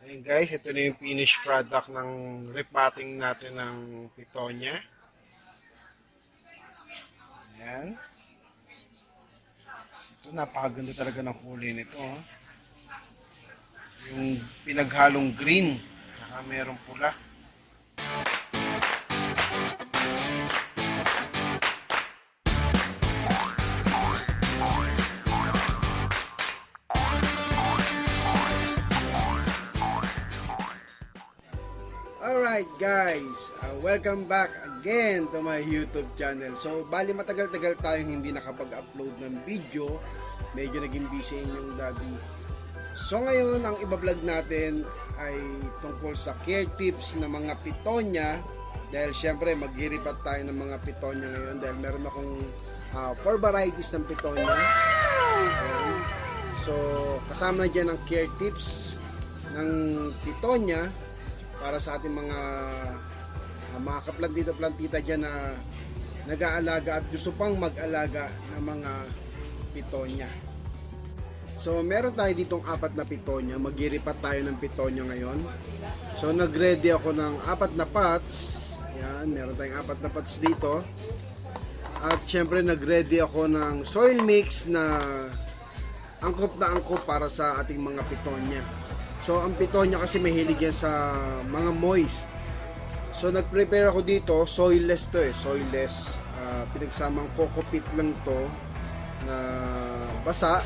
Ayun guys, ito na yung finished product ng repotting natin ng Fittonia. Ayan. Ito, napakaganda talaga ng kulay nito. Oh. Yung pinaghalong green, saka merong pula. Alright guys, welcome back again to my YouTube channel. So, bali matagal-tagal tayong hindi nakapag-upload ng video. Medyo naging busy yung daddy. So ngayon, ang ibablog natin ay tungkol sa care tips ng mga Fittonia. Dahil syempre, mag-iripat tayo ng mga Fittonia ngayon. Dahil meron akong 4 varieties ng Fittonia. Okay. So, kasama na dyan ang care tips ng Fittonia para sa ating mga kaplantita-plantita dyan na nag-aalaga at gusto pang mag-alaga ng mga Fittonia. So meron tayo ditong 4 na Fittonia. Mag-iripat tayo ng Fittonia ngayon. So nag-ready ako ng 4 na pots. Yan, meron tayong 4 na pots dito. At syempre nag-ready ako ng soil mix na angkop para sa ating mga Fittonia. So ang Fittonia kasi mahilig yan sa mga moist. So nag-prepare ako dito, soilless to soilless. Pinagsamang coco peat lang to na basa.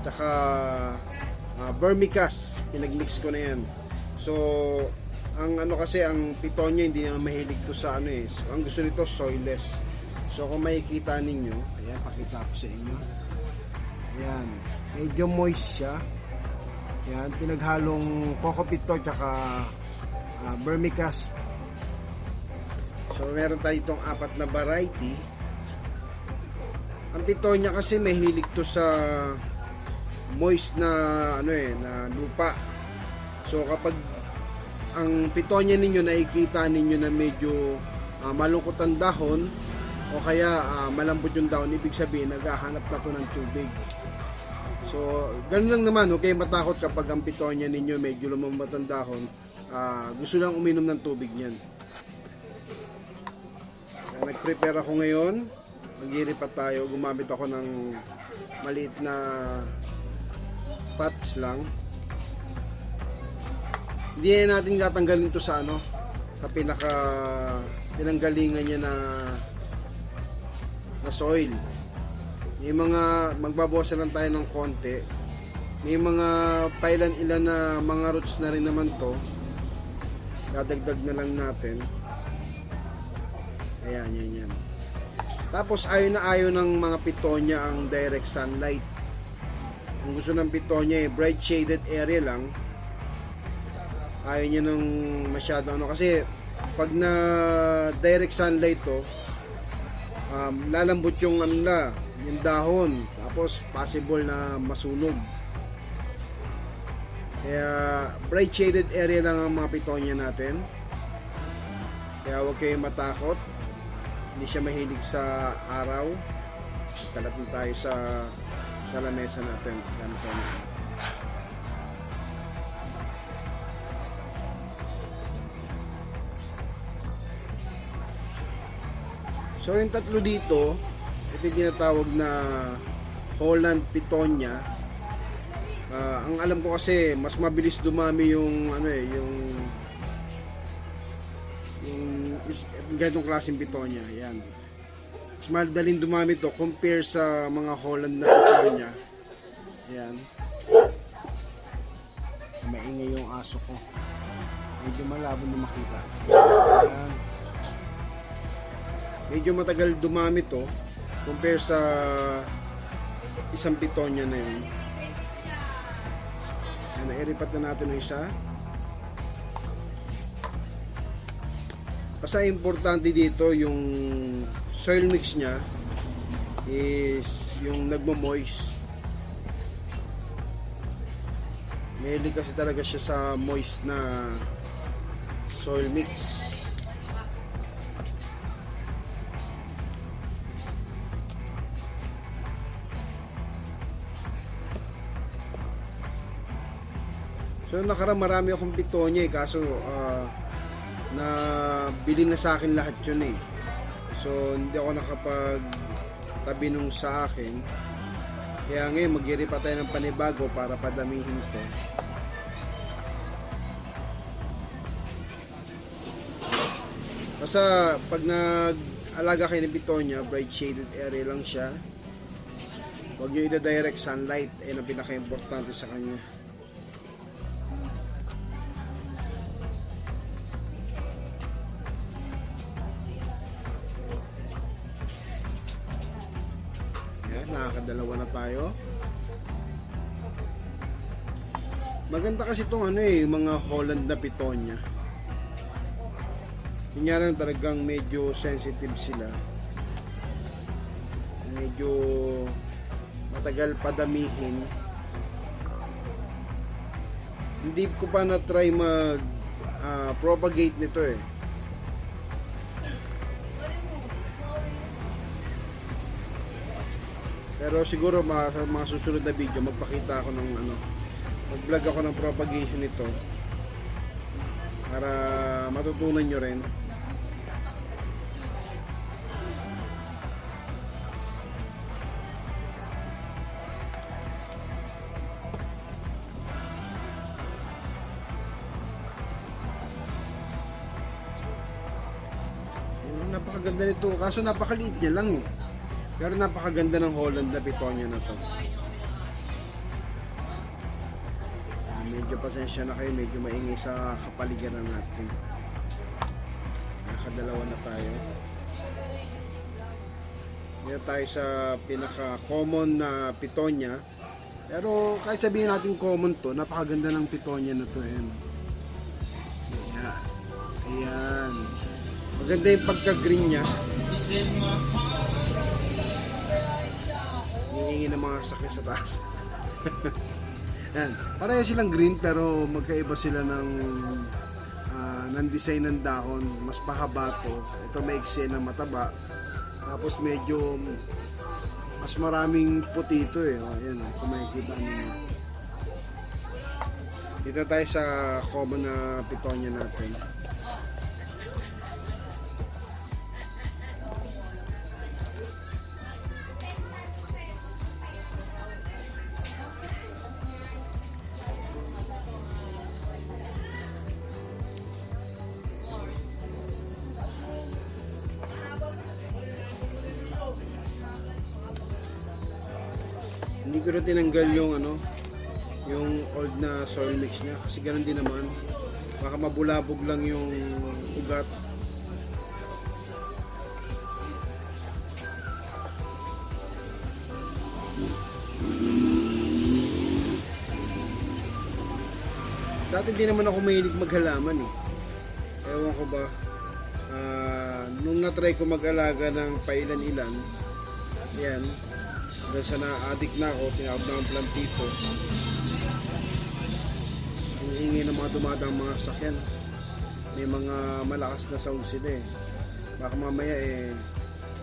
Tsaka vermicast, pinagmix ko na yan. So ang ano kasi ang Fittonia hindi na mahilig to sa ano So, ang gusto nito soilless. So kung makikita ninyo, ayan, pakita ko sa inyo. Ayan, medyo moist siya. Yan, pinaghalong coco peat to tsaka vermicast. So meron tayo itong 4 na variety. Ang Fittonia kasi mahilig to sa moist na na lupa. So kapag ang Fittonia ninyo nakikita ninyo na medyo malungkot ang dahon o kaya malambot yung dahon, ibig sabihin naghahanap na to ng tubig. So, ganun lang naman, okay, matakot kapag ang Fittonia ninyo medyo lumambat ang dahon, gusto lang uminom ng tubig niyan. Nag-prepare ako ngayon, mag-iripat tayo, gumamit ako ng maliit na pots lang. Hindi natin tatanggalin to sa sa pinanggalingan niya na soil. May mga magbabawasan lang tayo ng konti. May mga pailan-ilan na mga roots na rin naman to. Dadagdag na lang natin. Ayan, yan. Tapos ayaw na ayaw ng mga Fittonia ang direct sunlight. Kung gusto ng Fittonia bright shaded area lang. Ayaw niya ng masyado kasi pag na direct sunlight to, lalambot yung yung dahon, tapos possible na masunog. Kaya bright shaded area lang ang mga Fittonia natin. Kaya huwag kayong matakot, hindi siya mahilig sa araw. Kalat na tayo sa lamesa natin. So yung tatlo dito, ito yung tinatawag na Holland Fittonia. Ang alam ko kasi mas mabilis dumami yung ganitong klaseng Fittonia. Yan. Mas madaling dumami to compare sa mga Holland na Fittonia. Yan. Maingay yung aso ko. Medyo malabo na makita. Yan. Medyo matagal dumami to compare sa isang Fittonia na yun. Nairipat na natin ang isa. Basta importante dito yung soil mix niya is yung nagmo-moist. Mahilig kasi talaga siya sa moist na soil mix. So nakaraan marami akong Fittonia kaso na bili na sa akin lahat yun eh. So hindi ako nakapag tabi nung sa akin. Kaya ngayon mag-iripa tayo ng panibago para padamihin to. Basta pag nag-alaga kayo ng Fittonia, bright shaded area lang siya. Huwag nyo i-direct sunlight, ayun ang pinaka-importante sa kanya. Ayan, nakakadalawa na tayo. Maganda kasi itong mga Holland na Fittonia. Kunyari talagang medyo sensitive sila. Medyo matagal padamihin. Hindi ko pa na-try mag-propagate nito eh. Pero siguro mga susunod na video magpakita ako ng mag-vlog ako ng propagation nito para matutunan nyo rin. Napakaganda nito, kaso napakaliit niya lang eh. Pero napakaganda ng Holland na Fittonia na to. Medyo pasensya na kayo, medyo maingay sa kapaligiran natin. Nakadalawa na tayo. Dito tayo sa pinaka-common na Fittonia. Pero kahit sabihin natin common to, napakaganda ng Fittonia na to. Ayan. Ayan. Maganda yung pagka-green niya. Hihingi ng mga sakya sa taas. Yan. Pareho silang green pero magkaiba sila ng design ng dahon. Mas pahaba to. Ito maiksi na mataba. Tapos medyo mas maraming puti ito eh. Yan, kung makikita ninyo. Dito tayo sa common na Fittonia natin. Hindi ko na tinanggal yung old na soil mix niya kasi ganoon din naman, baka mabulabog lang yung ugat. Dati hindi naman ako mahilig maghalaman eh, ewan ko ba, nung na-try ko mag-alaga ng pailan-ilan, yan dahil sa na-addict na ako, tinawag na ang plantito. Ang ingay ng mga dumadang mga sakyan. May mga malakas na sound sila eh. Baka mamaya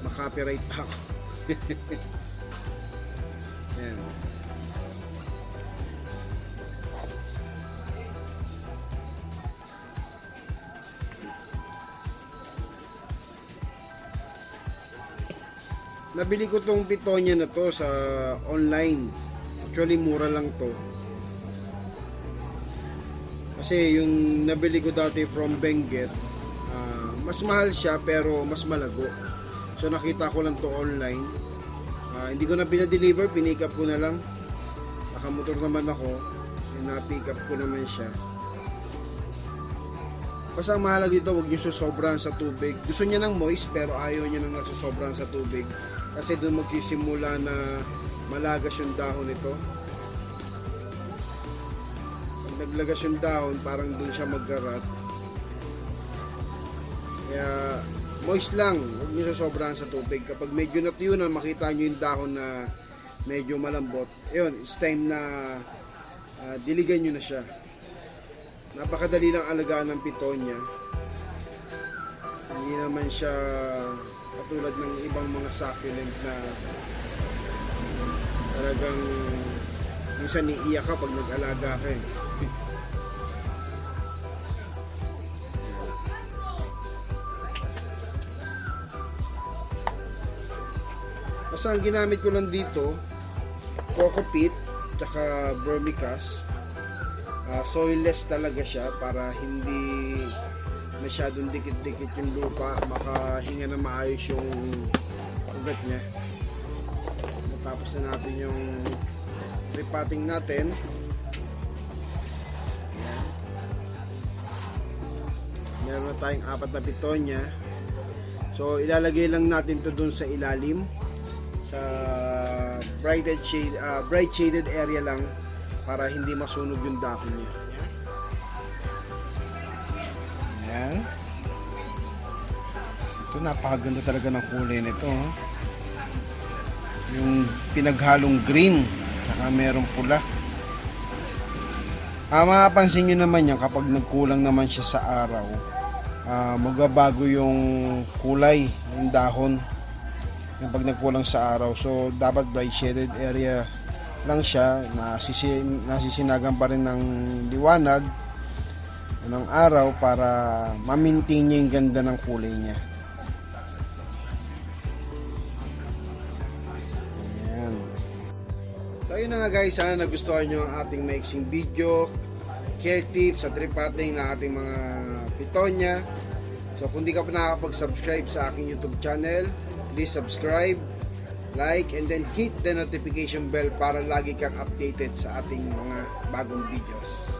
makopyright pa ako. Yan. Nabili ko tong Fittonia na to sa online. Actually mura lang to. Kasi yung nabili ko dati from Benguet, mas mahal siya pero mas malago. So nakita ko lang to online. Hindi ko na pinadeliver, pinick up ko na lang. Nakamotor naman ako, na-pick up ko naman siya. Basta ang mahalaga dito, huwag nyo susobrahan sa tubig. Gusto niya ng moist pero ayaw niya nang nasusobrahan sa tubig. Kasi doon magsisimula na malagas yung dahon nito. Pag naglagas yung dahon, parang doon siya maggarat. Kaya moist lang, huwag nyo susobrahan sa tubig. Kapag medyo natuyo na, makita nyo yung dahon na medyo malambot. Ayun, it's time na diligan nyo na siya. Napakadali lang alagaan ng Fittonia. Hindi naman siya katulad ng ibang mga succulent na talagang minsan iiyak ka pag nag-alaga ka eh. Basta ang ginamit ko lang dito, coco peat, tsaka vermicast. Soilless talaga siya para hindi masyadong dikit-dikit yung lupa, makahinga na maayos yung ugat niya. Matapos na natin yung repotting natin. Ayan. Meron na tayong 4 na Fittonia. So ilalagay lang natin to dun sa ilalim, sa bright shaded area lang, para hindi masunog yung dako niya. Ayan. Ito, napakaganda talaga ng kulay nito. Yung pinaghalong green, saka merong pula. Mapapansin nyo naman yan kapag nagkulang naman siya sa araw. Magbabago yung kulay ng dahon yung pag nagkulang sa araw. So dapat bright shaded area lang siya, nasisinagan pa rin ng liwanag ng araw para ma-maintain niya yung ganda ng kulay niya. Ayan. So ayun na nga guys, sana nagustuhan nyo ang ating maiksing video, care tips at repotting ng ating mga Fittonia. So kung di ka pa nakakapag-subscribe sa aking YouTube channel, please subscribe, like, and then hit the notification bell para lagi kang updated sa ating mga bagong videos.